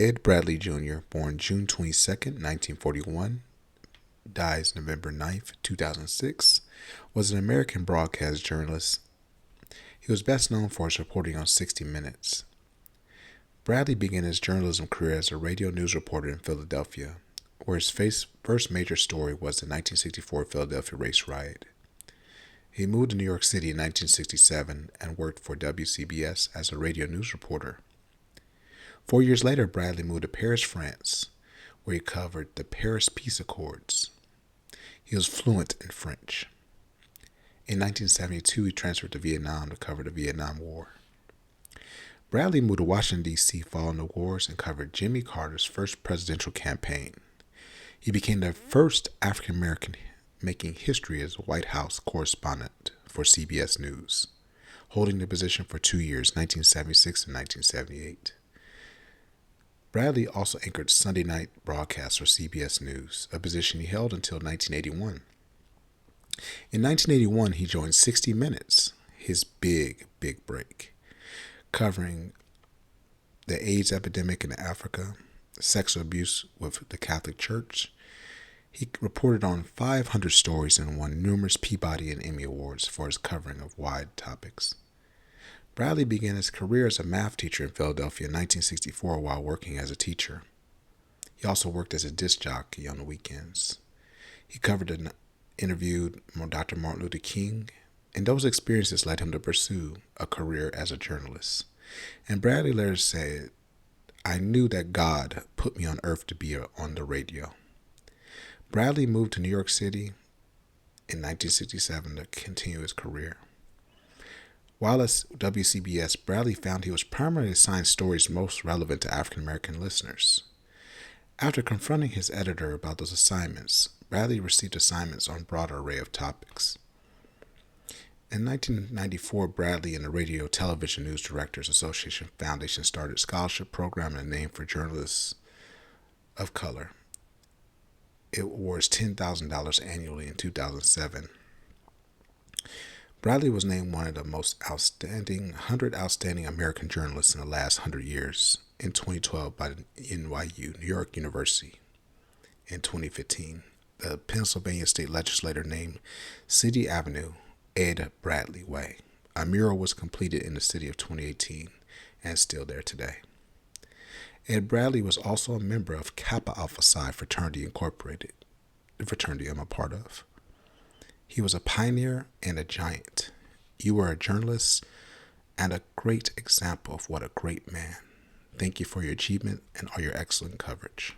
Ed Bradley Jr., born June 22nd, 1941, dies November 9th, 2006, was an American broadcast journalist. He was best known for his reporting on 60 Minutes. Bradley began his journalism career as a radio news reporter in Philadelphia, where his first major story was the 1964 Philadelphia race riot. He moved to New York City in 1967 and worked for WCBS as a radio news reporter. 4 years later, Bradley moved to Paris, France, where he covered the Paris Peace Accords. He was fluent in French. In 1972, he transferred to Vietnam to cover the Vietnam War. Bradley moved to Washington, D.C. following the wars and covered Jimmy Carter's first presidential campaign. He became the first African American making history as a White House correspondent for CBS News, holding the position for 2 years, 1976 and 1978. Bradley also anchored Sunday night broadcasts for CBS News, a position he held until 1981. In 1981, he joined 60 Minutes, his big break, covering the AIDS epidemic in Africa, sexual abuse with the Catholic Church. He reported on 500 stories and won numerous Peabody and Emmy Awards for his covering of wide topics. Bradley began his career as a math teacher in Philadelphia in 1964 while working as a teacher. He also worked as a disc jockey on the weekends. He covered and interviewed Dr. Martin Luther King, and those experiences led him to pursue a career as a journalist. And Bradley later said, "I knew that God put me on earth to be on the radio." Bradley moved to New York City in 1967 to continue his career. While at WCBS, Bradley found he was primarily assigned stories most relevant to African American listeners. After confronting his editor about those assignments, Bradley received assignments on a broader array of topics. In 1994, Bradley and the Radio Television News Directors Association Foundation started a scholarship program and a name for journalists of color. It awards $10,000 annually in 2007. Bradley was named one of the most outstanding 100 outstanding American journalists in the last 100 years in 2012 by the NYU, New York University. In 2015, the Pennsylvania State Legislature named City Avenue Ed Bradley Way. A mural was completed in the city of 2018 and is still there today. Ed Bradley was also a member of Kappa Alpha Psi Fraternity Incorporated, the fraternity I'm a part of. He was a pioneer and a giant. You were a journalist and a great example of what a great man. Thank you for your achievement and all your excellent coverage.